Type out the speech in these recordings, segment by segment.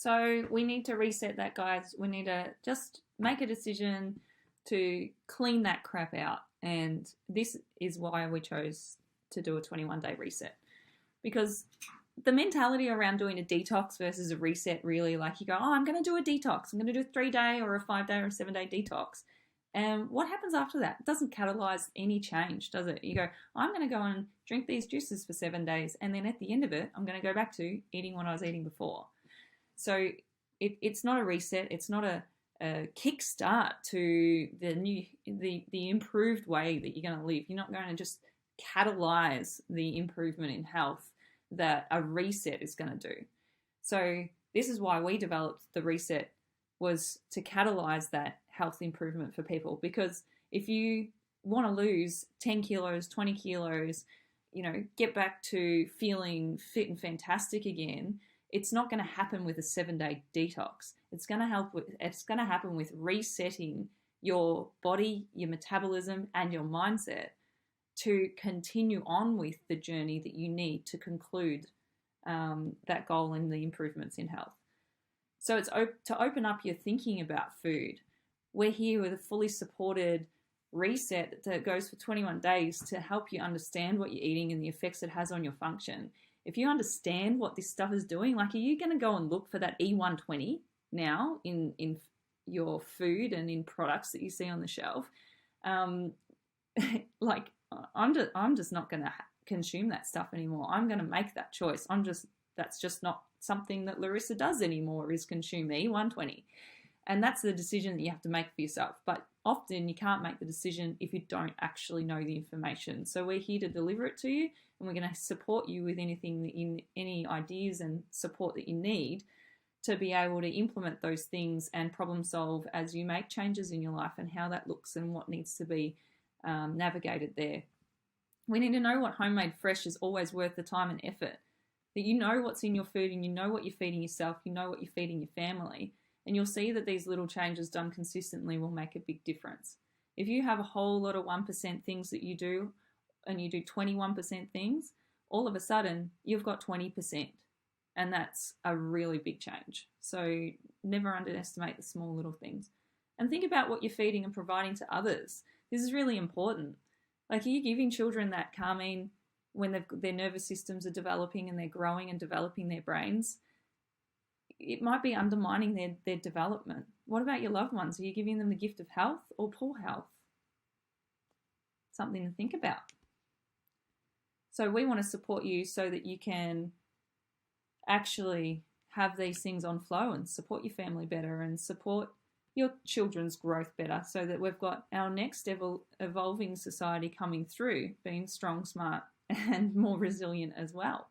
So we need to reset that, guys. We need to just make a decision to clean that crap out. And this is why we chose to do a 21-day reset. Because the mentality around doing a detox versus a reset, really, like you go, oh, I'm going to do a detox. I'm going to do a 3-day or a 5-day or a 7-day detox. And what happens after that? It doesn't catalyze any change, does it? You go, I'm going to go and drink these juices for 7 days. And then at the end of it, I'm going to go back to eating what I was eating before. So it's not a reset. It's not a kickstart to the improved way that you're going to live. You're not going to just catalyze the improvement in health that a reset is going to do. So this is why we developed the reset, was to catalyze that health improvement for people. Because if you want to lose 10 kilos, 20 kilos, get back to feeling fit and fantastic again, it's not going to happen with a 7-day detox. It's going to happen with resetting your body, your metabolism, and your mindset to continue on with the journey that you need to conclude that goal and the improvements in health. So it's to open up your thinking about food. We're here with a fully supported reset that goes for 21 days to help you understand what you're eating and the effects it has on your function. If you understand what this stuff is doing, like, are you going to go and look for that E120 now in your food and in products that you see on the shelf? Like, I'm just not going to consume that stuff anymore. I'm going to make that choice. That's just not something that Larissa does anymore, is consume E120. And that's the decision that you have to make for yourself. But often you can't make the decision if you don't actually know the information. So we're here to deliver it to you, and we're going to support you with any ideas and support that you need to be able to implement those things and problem solve as you make changes in your life, and how that looks and what needs to be navigated there. We need to know what homemade fresh is always worth the time and effort. That you know what's in your food, and you know what you're feeding yourself, you know what you're feeding your family. And you'll see that these little changes done consistently will make a big difference. If you have a whole lot of 1% things that you do, and you do 21% things, all of a sudden you've got 20%. And that's a really big change. So never underestimate the small little things. And think about what you're feeding and providing to others. This is really important. Like, are you giving children that calming when their nervous systems are developing and they're growing and developing their brains? It might be undermining their development. What about your loved ones? Are you giving them the gift of health or poor health? Something to think about. So we want to support you so that you can actually have these things on flow and support your family better and support your children's growth better, so that we've got our next evolving society coming through being strong, smart, and more resilient as well.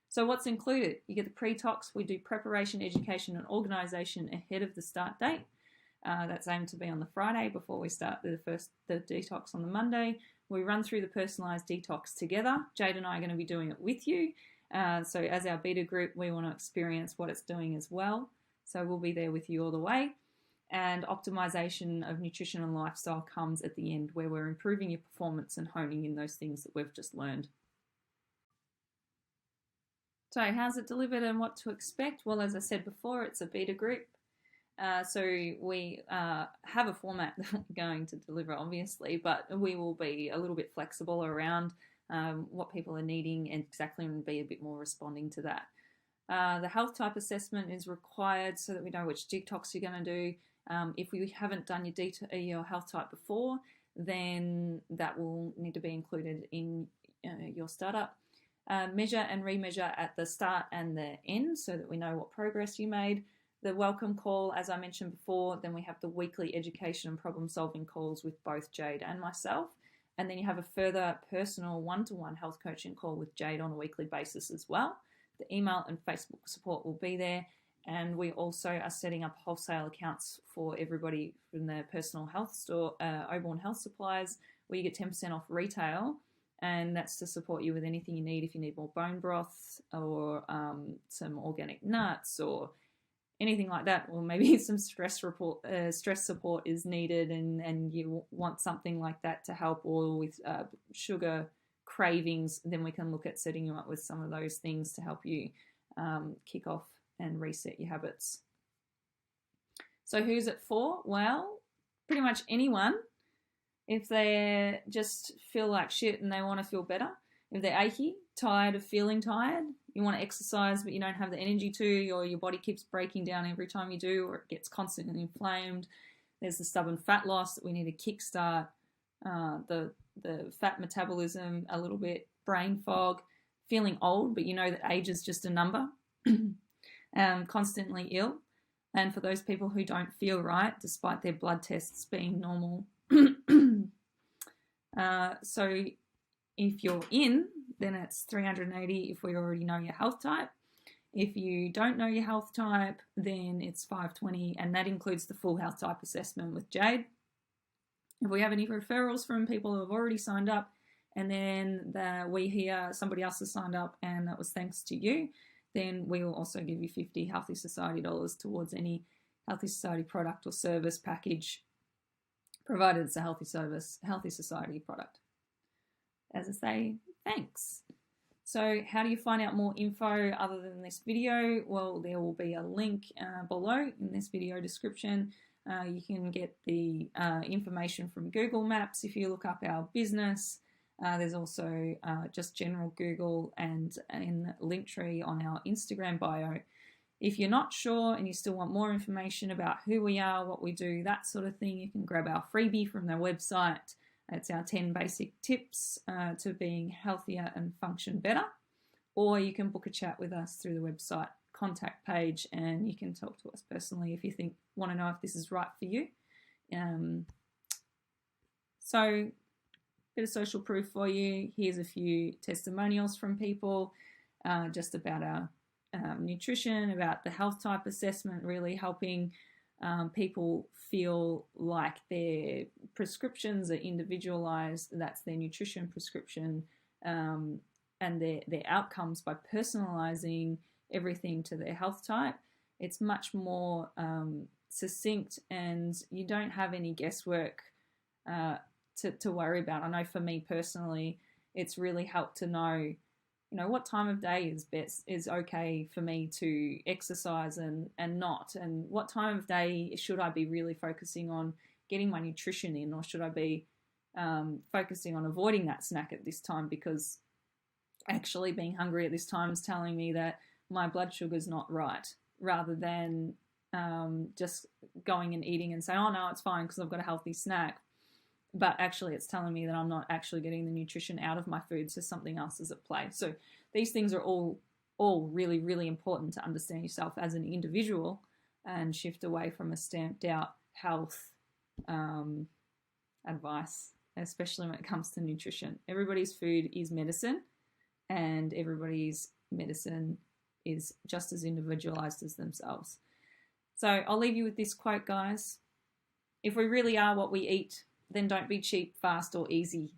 So what's included? You get the pre-tox. We do preparation, education, and organisation ahead of the start date. That's aimed to be on the Friday before we start the detox on the Monday. We run through the personalised detox together. Jade and I are going to be doing it with you. So as our beta group, we want to experience what it's doing as well. So we'll be there with you all the way. And optimization of nutrition and lifestyle comes at the end, where we're improving your performance and honing in those things that we've just learned. So how's it delivered and what to expect? Well, as I said before, it's a beta group. So we have a format that we're going to deliver, obviously, but we will be a little bit flexible around what people are needing and exactly, and be a bit more responding to that. The health type assessment is required so that we know which detox you're going to do. If you haven't done your health type before, then that will need to be included in your startup. Measure and remeasure at the start and the end so that we know what progress you made. The welcome call, as I mentioned before, then we have the weekly education and problem solving calls with both Jade and myself. And then you have a further personal one-to-one health coaching call with Jade on a weekly basis as well. The email and Facebook support will be there. And we also are setting up wholesale accounts for everybody from the personal health store, Oborne Health Supplies, where you get 10% off retail. And that's to support you with anything you need. If you need more bone broth or some organic nuts or anything like that, or maybe some stress support is needed, and you want something like that to help, or with sugar cravings, then we can look at setting you up with some of those things to help you kick off and reset your habits. So who's it for? Well, pretty much anyone. If they just feel like shit and they want to feel better, if they're achy, tired of feeling tired, you want to exercise but you don't have the energy to, or your body keeps breaking down every time you do, or it gets constantly inflamed. There's the stubborn fat loss that we need to kickstart, the fat metabolism a little bit, brain fog, feeling old but you know that age is just a number, constantly ill. And for those people who don't feel right despite their blood tests being normal. So if you're in, then it's 380 if we already know your health type. If you don't know your health type, then it's 520, and that includes the full health type assessment with Jade. If we have any referrals from people who have already signed up, and then we hear somebody else has signed up and that was thanks to you, then we will also give you 50 Healthy Society dollars towards any Healthy Society product or service package, provided it's a Healthy Society product. As I say, thanks. So how do you find out more info other than this video? Well, there will be a link below in this video description. You can get the information from Google Maps if you look up our business. There's also just general Google and in Linktree on our Instagram bio. If you're not sure and you still want more information about who we are, what we do, that sort of thing, you can grab our freebie from their website. It's our 10 basic tips to being healthier and function better. Or you can book a chat with us through the website contact page, and you can talk to us personally if you want to know if this is right for you. So, bit of social proof for you. Here's a few testimonials from people just about our nutrition, about the health type assessment, really helping people feel like their prescriptions are individualized. That's their nutrition prescription, and their outcomes by personalizing everything to their health type. It's much more succinct, and you don't have any guesswork to worry about. I know for me personally, it's really helped to know, what time of day is okay for me to exercise and not, and what time of day should I be really focusing on getting my nutrition in, or should I be focusing on avoiding that snack at this time, because actually being hungry at this time is telling me that my blood sugar is not right, rather than just going and eating and saying, oh no, it's fine because I've got a healthy snack. But actually it's telling me that I'm not actually getting the nutrition out of my food, so something else is at play. So these things are all really, really important to understand yourself as an individual and shift away from a stamped out health advice, especially when it comes to nutrition. Everybody's food is medicine, and everybody's medicine is just as individualized as themselves. So I'll leave you with this quote, guys. If we really are what we eat, then don't be cheap, fast, or easy.